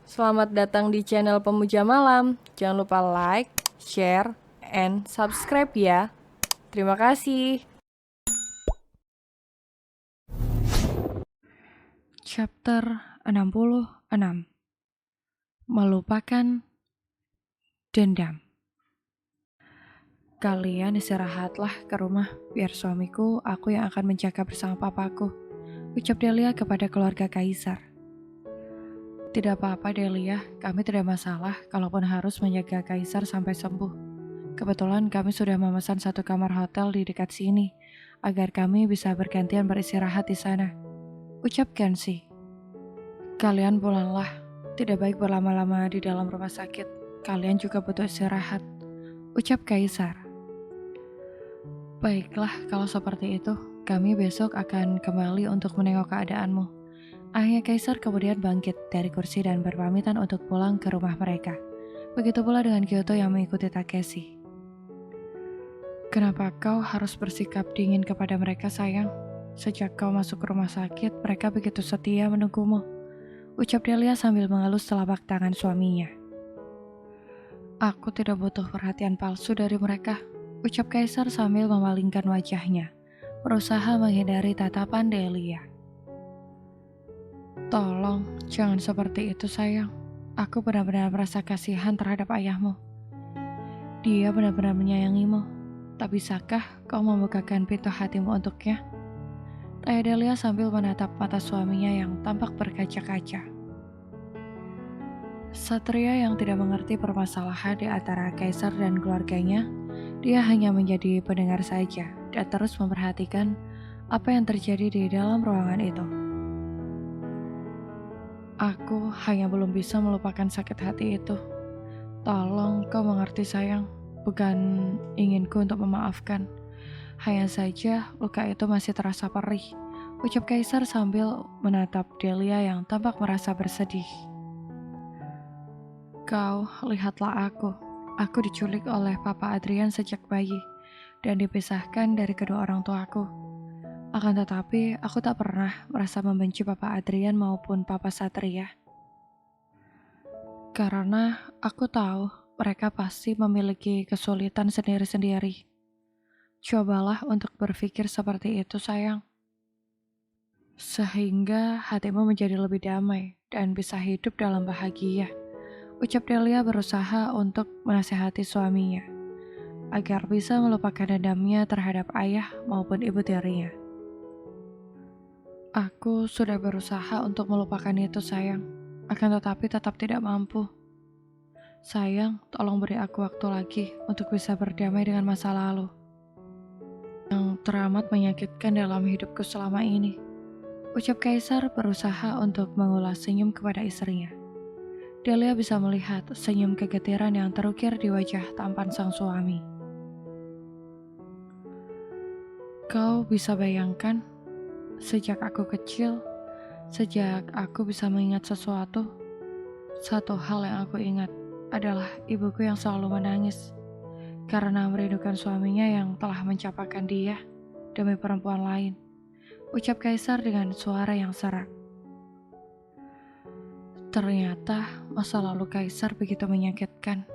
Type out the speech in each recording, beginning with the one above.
Selamat datang di channel Pemuja Malam. Jangan lupa like, share, and subscribe ya. Terima kasih. Chapter 66. Melupakan dendam. Kalian istirahatlah ke rumah, biar suamiku, aku yang akan menjaga bersama papaku, ucap Delia kepada keluarga Kaisar. Tidak apa-apa Delia, kami tidak masalah kalaupun harus menjaga Kaisar sampai sembuh. Kebetulan kami sudah memesan satu kamar hotel di dekat sini, agar kami bisa bergantian beristirahat di sana, ucap Kenshi. Kalian pulanglah, tidak baik berlama-lama di dalam rumah sakit. Kalian juga butuh istirahat, ucap Kaisar. Baiklah, kalau seperti itu, kami besok akan kembali untuk menengok keadaanmu. Ayah Kaisar kemudian bangkit dari kursi dan berpamitan untuk pulang ke rumah mereka. Begitu pula dengan Kyoto yang mengikuti Takeshi. Kenapa kau harus bersikap dingin kepada mereka, sayang? Sejak kau masuk ke rumah sakit, mereka begitu setia menunggumu, ucap Delia sambil mengelus telapak tangan suaminya. Aku tidak butuh perhatian palsu dari mereka, ucap Kaisar sambil memalingkan wajahnya, berusaha menghindari tatapan Delia. Tolong, jangan seperti itu sayang. Aku benar-benar merasa kasihan terhadap ayahmu. Dia benar-benar menyayangimu. Tak bisakah kau membukakan pintu hatimu untuknya? Tanya Delia sambil menatap mata suaminya yang tampak berkaca-kaca. Satria yang tidak mengerti permasalahan di antara Kaisar dan keluarganya, dia hanya menjadi pendengar saja dan terus memperhatikan apa yang terjadi di dalam ruangan itu. Aku hanya belum bisa melupakan sakit hati itu. Tolong kau mengerti sayang, bukan inginku untuk memaafkan. Hanya saja luka itu masih terasa perih, ucap Kaisar sambil menatap Delia yang tampak merasa bersedih. Kau, lihatlah aku. Aku diculik oleh Papa Adrian sejak bayi dan dipisahkan dari kedua orang tuaku. Akan tetapi, aku tak pernah merasa membenci Papa Adrian maupun Papa Satria. Karena aku tahu mereka pasti memiliki kesulitan sendiri-sendiri. Cobalah untuk berpikir seperti itu, sayang. Sehingga hatimu menjadi lebih damai dan bisa hidup dalam bahagia, ucap Delia berusaha untuk menasihati suaminya, agar bisa melupakan dendamnya terhadap ayah maupun ibu tirinya. Aku sudah berusaha untuk melupakan itu sayang, akan tetapi tetap tidak mampu. Sayang, tolong beri aku waktu lagi untuk bisa berdamai dengan masa lalu yang teramat menyakitkan dalam hidupku selama ini, ucap Kaisar berusaha untuk mengulas senyum kepada istrinya. Delia bisa melihat senyum kegetiran yang terukir di wajah tampan sang suami. Kau bisa bayangkan, sejak aku kecil, sejak aku bisa mengingat sesuatu, satu hal yang aku ingat adalah ibuku yang selalu menangis karena merindukan suaminya yang telah mencapakan dia demi perempuan lain, ucap Kaisar dengan suara yang serak. Ternyata masa lalu Kaisar begitu menyakitkan.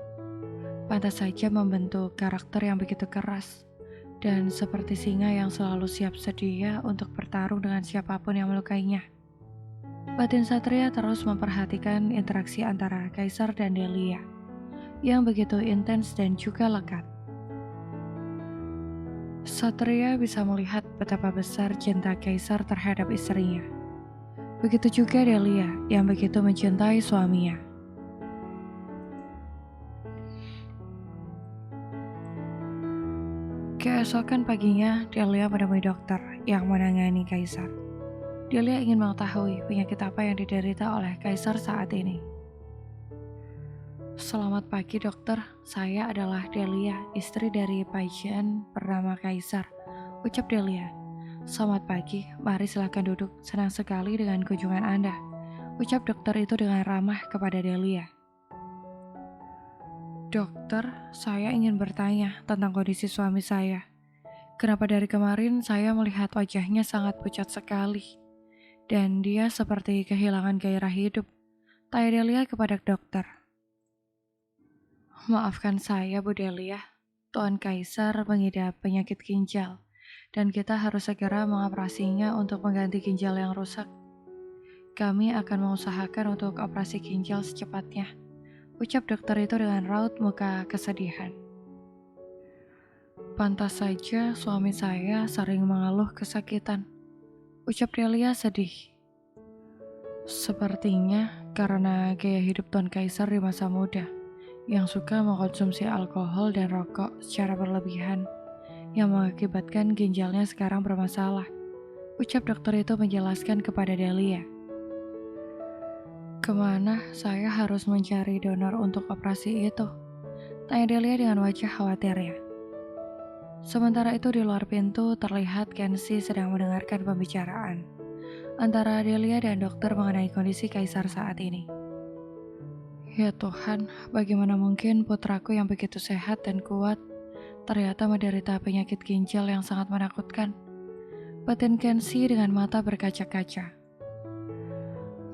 Pantas saja membentuk karakter yang begitu keras dan seperti singa yang selalu siap sedia untuk bertarung dengan siapapun yang melukainya. Batin Satria terus memperhatikan interaksi antara Kaisar dan Delia yang begitu intens dan juga lekat. Satria bisa melihat betapa besar cinta Kaisar terhadap istrinya. Begitu juga Delia yang begitu mencintai suaminya. Keesokan paginya, Delia menemui dokter yang menangani Kaisar. Delia ingin mengetahui penyakit apa yang diderita oleh Kaisar saat ini. Selamat pagi dokter, saya adalah Delia, istri dari pasien bernama Kaisar, ucap Delia. Selamat pagi, mari silakan duduk, senang sekali dengan kunjungan Anda, ucap dokter itu dengan ramah kepada Delia. Dokter, saya ingin bertanya tentang kondisi suami saya. Kenapa dari kemarin saya melihat wajahnya sangat pucat sekali, dan dia seperti kehilangan gairah hidup. Tanya Delia kepada dokter. Maafkan saya, Bu Delia. Tuan Kaisar mengidap penyakit ginjal, dan kita harus segera mengoperasinya untuk mengganti ginjal yang rusak. Kami akan mengusahakan untuk operasi ginjal secepatnya, ucap dokter itu dengan raut muka kesedihan. Pantas saja suami saya sering mengeluh kesakitan, ucap Delia sedih. Sepertinya karena gaya hidup Tuan Kaisar di masa muda, yang suka mengkonsumsi alkohol dan rokok secara berlebihan, yang mengakibatkan ginjalnya sekarang bermasalah, ucap dokter itu menjelaskan kepada Delia. Kemana saya harus mencari donor untuk operasi itu? Tanya Delia dengan wajah khawatirnya. Sementara itu di luar pintu terlihat Kenzie sedang mendengarkan pembicaraan antara Delia dan dokter mengenai kondisi Kaisar saat ini. Ya Tuhan, bagaimana mungkin putraku yang begitu sehat dan kuat ternyata menderita penyakit ginjal yang sangat menakutkan. Batin Kenzie dengan mata berkaca-kaca.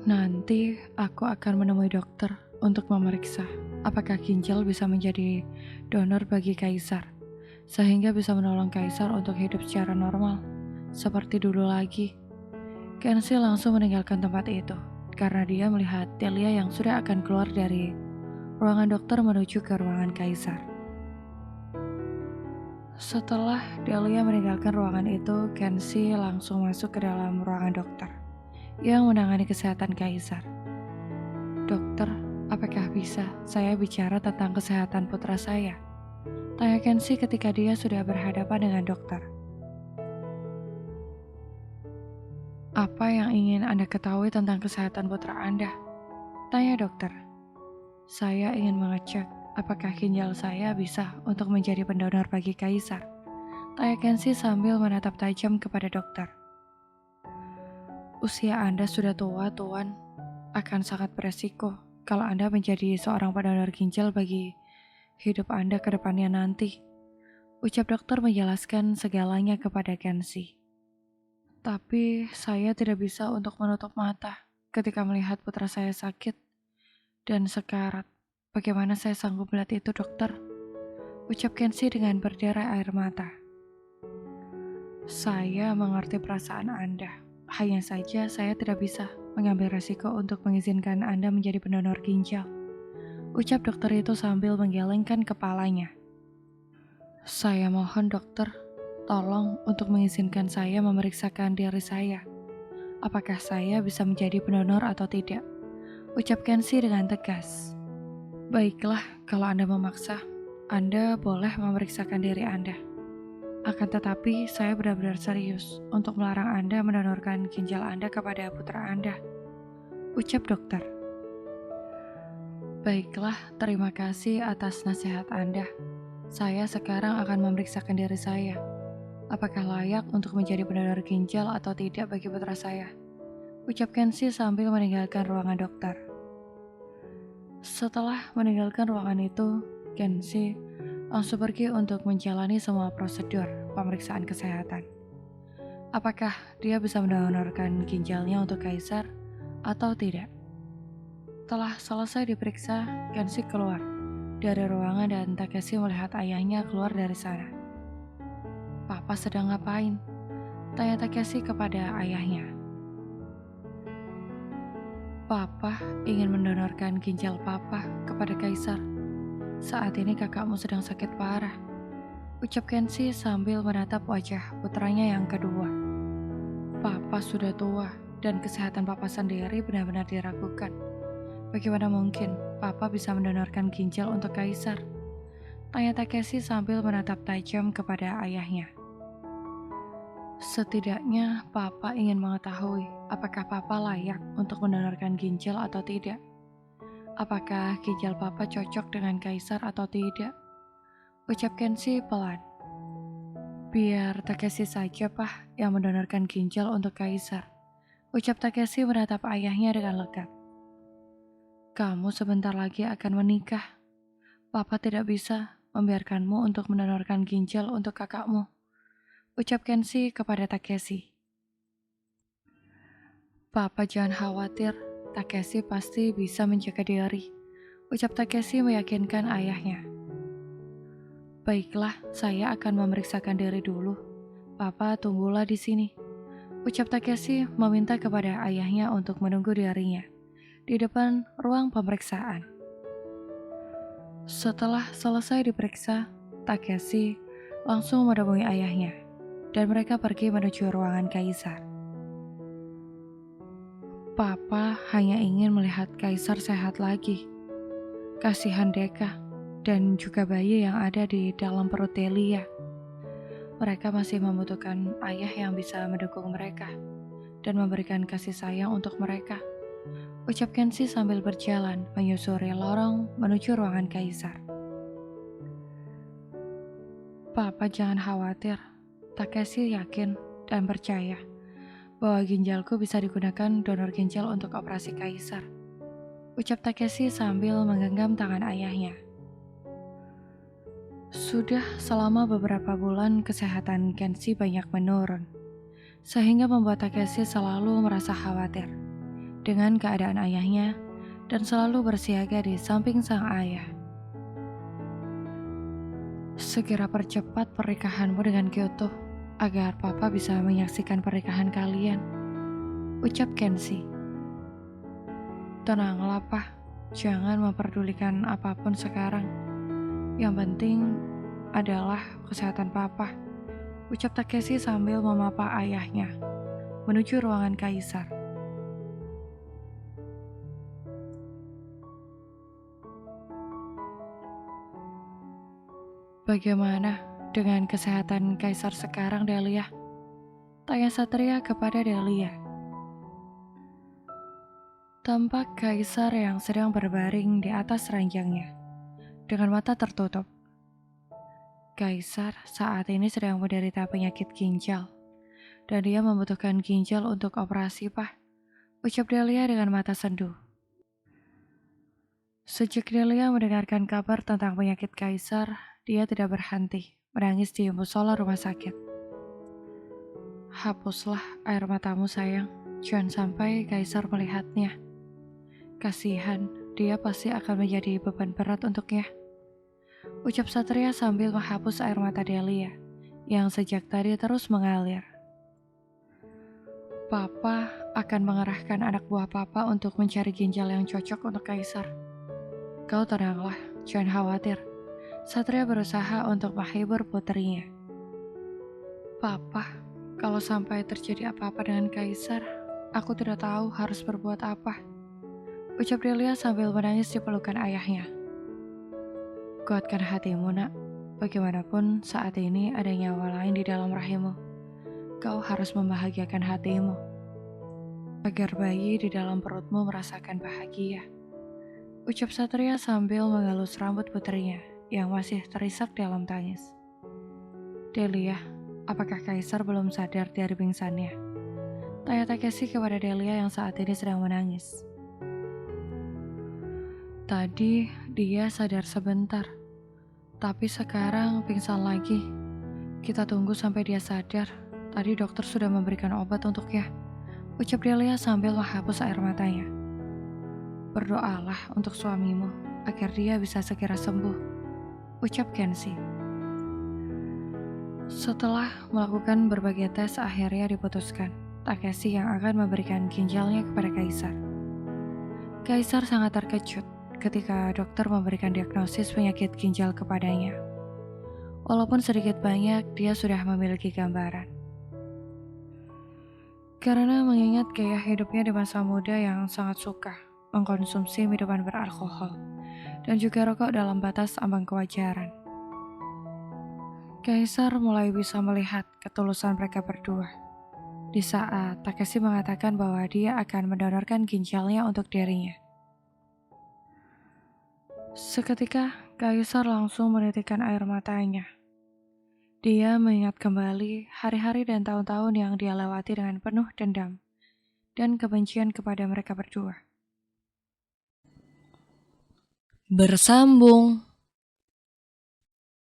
Nanti aku akan menemui dokter untuk memeriksa apakah ginjal bisa menjadi donor bagi Kaisar, sehingga bisa menolong Kaisar untuk hidup secara normal, seperti dulu lagi. Kenzie langsung meninggalkan tempat itu, karena dia melihat Delia yang sudah akan keluar dari ruangan dokter menuju ke ruangan Kaisar. Setelah Delia meninggalkan ruangan itu, Kenzie langsung masuk ke dalam ruangan dokter yang menangani kesehatan Kaisar. Dokter, apakah bisa saya bicara tentang kesehatan putra saya? Tanya Kenzie ketika dia sudah berhadapan dengan dokter. Apa yang ingin Anda ketahui tentang kesehatan putra Anda? Tanya dokter. Saya ingin mengecek apakah ginjal saya bisa untuk menjadi pendonor bagi Kaisar. Tanya Kenzie sambil menatap tajam kepada dokter. Usia Anda sudah tua, Tuan. Akan sangat beresiko kalau Anda menjadi seorang pendonor ginjal bagi hidup Anda ke depannya nanti, ucap dokter menjelaskan segalanya kepada Kenzie. Tapi saya tidak bisa untuk menutup mata ketika melihat putra saya sakit dan sekarat. Bagaimana saya sanggup melihat itu, dokter? Ucap Kenzie dengan berderai air mata. Saya mengerti perasaan Anda. Hanya saja saya tidak bisa mengambil resiko untuk mengizinkan Anda menjadi pendonor ginjal, ucap dokter itu sambil menggelengkan kepalanya. Saya mohon dokter, tolong untuk mengizinkan saya memeriksakan diri saya. Apakah saya bisa menjadi pendonor atau tidak? Ucap Kenzie dengan tegas. Baiklah, kalau Anda memaksa, Anda boleh memeriksakan diri Anda. Akan tetapi, saya benar-benar serius untuk melarang Anda mendonorkan ginjal Anda kepada putra Anda, ucap dokter. Baiklah, terima kasih atas nasihat Anda. Saya sekarang akan memeriksakan diri saya. Apakah layak untuk menjadi pendonor ginjal atau tidak bagi putra saya? Ucap Kenzie sambil meninggalkan ruangan dokter. Setelah meninggalkan ruangan itu, Kenzie langsung pergi untuk menjalani semua prosedur pemeriksaan kesehatan. Apakah dia bisa mendonorkan ginjalnya untuk Kaisar atau tidak? Setelah selesai diperiksa, Kenzie keluar dari ruangan dan Takeshi melihat ayahnya keluar dari sana. Papa sedang ngapain? Tanya Takeshi kepada ayahnya. Papa ingin mendonorkan ginjal Papa kepada Kaisar. Saat ini kakakmu sedang sakit parah, ucap Kenzie sambil menatap wajah putranya yang kedua. Papa sudah tua dan kesehatan Papa sendiri benar-benar diragukan. Bagaimana mungkin Papa bisa mendonorkan ginjal untuk Kaisar? Tanya Takeshi sambil menatap tajam kepada ayahnya. Setidaknya Papa ingin mengetahui apakah Papa layak untuk mendonorkan ginjal atau tidak. Apakah ginjal Papa cocok dengan Kaisar atau tidak? Ucap Kenzie pelan. Biar Takeshi saja, Pak, yang mendonorkan ginjal untuk Kaisar. Ucap Takeshi menatap ayahnya dengan lega. Kamu sebentar lagi akan menikah. Papa tidak bisa membiarkanmu untuk mendonorkan ginjal untuk kakakmu. Ucap Kenzie kepada Takeshi. Papa jangan khawatir, Takeshi pasti bisa menjaga diri. Ucap Takeshi meyakinkan ayahnya. Baiklah, saya akan memeriksakan diri dulu. Papa tunggulah di sini. Ucap Takeshi meminta kepada ayahnya untuk menunggu dirinya di depan ruang pemeriksaan. Setelah selesai diperiksa, Takeshi langsung menemui ayahnya dan mereka pergi menuju ruangan kaisar. Papa hanya ingin melihat kaisar sehat lagi. Kasihan Deka dan juga bayi yang ada di dalam perut Delia. Mereka masih membutuhkan ayah yang bisa mendukung mereka dan memberikan kasih sayang untuk mereka. Ucap Kenshi sambil berjalan menyusuri lorong menuju ruangan kaisar. Papa jangan khawatir, Takeshi yakin dan percaya bahwa ginjalku bisa digunakan donor ginjal untuk operasi kaisar. Ucap Takeshi sambil menggenggam tangan ayahnya. Sudah selama beberapa bulan kesehatan Kenshi banyak menurun, sehingga membuat Takeshi selalu merasa khawatir dengan keadaan ayahnya dan selalu bersiaga di samping sang ayah. Segera percepat pernikahanmu dengan Kyoto agar Papa bisa menyaksikan pernikahan kalian, ucap Kenshi. Tenanglah, Pak. Jangan memperdulikan apapun sekarang. Yang penting adalah kesehatan Papa, ucap Takeshi sambil memapa ayahnya menuju ruangan kaisar. Bagaimana dengan kesehatan kaisar sekarang, Delia? Tanya Satria kepada Delia. Tampak kaisar yang sedang berbaring di atas ranjangnya, dengan mata tertutup. Kaisar saat ini sedang menderita penyakit ginjal, dan dia membutuhkan ginjal untuk operasi, Pak, ucap Delia dengan mata sendu. Sejak Delia mendengarkan kabar tentang penyakit kaisar, dia tidak berhenti menangis di musola rumah sakit. Hapuslah air matamu, sayang. Jangan sampai kaisar melihatnya. Kasihan, dia pasti akan menjadi beban berat untuknya, ucap Satria sambil menghapus air mata Delia yang sejak tadi terus mengalir. Papa akan mengerahkan anak buah Papa untuk mencari ginjal yang cocok untuk kaisar. Kau tenanglah, jangan khawatir. Satria berusaha untuk menghibur putrinya. Papa, kalau sampai terjadi apa-apa dengan kaisar, aku tidak tahu harus berbuat apa, ucap Delia sambil menangis di pelukan ayahnya. Kuatkan hatimu, nak. Bagaimanapun saat ini ada nyawa lain di dalam rahimmu. Kau harus membahagiakan hatimu agar bayi di dalam perutmu merasakan bahagia, ucap Satria sambil mengelus rambut putrinya yang masih terisak dalam tangis. Delia, apakah kaisar belum sadar dari pingsannya? Tanya Takeshi kepada Delia yang saat ini sedang menangis. Tadi dia sadar sebentar, tapi sekarang pingsan lagi. Kita tunggu sampai dia sadar. Tadi dokter sudah memberikan obat untuknya, ucap Delia sambil menghapus air matanya. Berdoalah untuk suamimu agar dia bisa segera sembuh, ucap Kenshi. Setelah melakukan berbagai tes, akhirnya diputuskan Takeshi yang akan memberikan ginjalnya kepada kaisar. Kaisar sangat terkejut ketika dokter memberikan diagnosis penyakit ginjal kepadanya. Walaupun sedikit banyak, dia sudah memiliki gambaran. Karena mengingat gaya hidupnya di masa muda yang sangat suka mengkonsumsi minuman beralkohol dan juga rokok dalam batas ambang kewajaran, Kaisar mulai bisa melihat ketulusan mereka berdua. Di saat Takeshi mengatakan bahwa dia akan mendonorkan ginjalnya untuk dirinya. Seketika, Kaisar langsung menitikkan air matanya. Dia mengingat kembali hari-hari dan tahun-tahun yang dia lewati dengan penuh dendam dan kebencian kepada mereka berdua. Bersambung.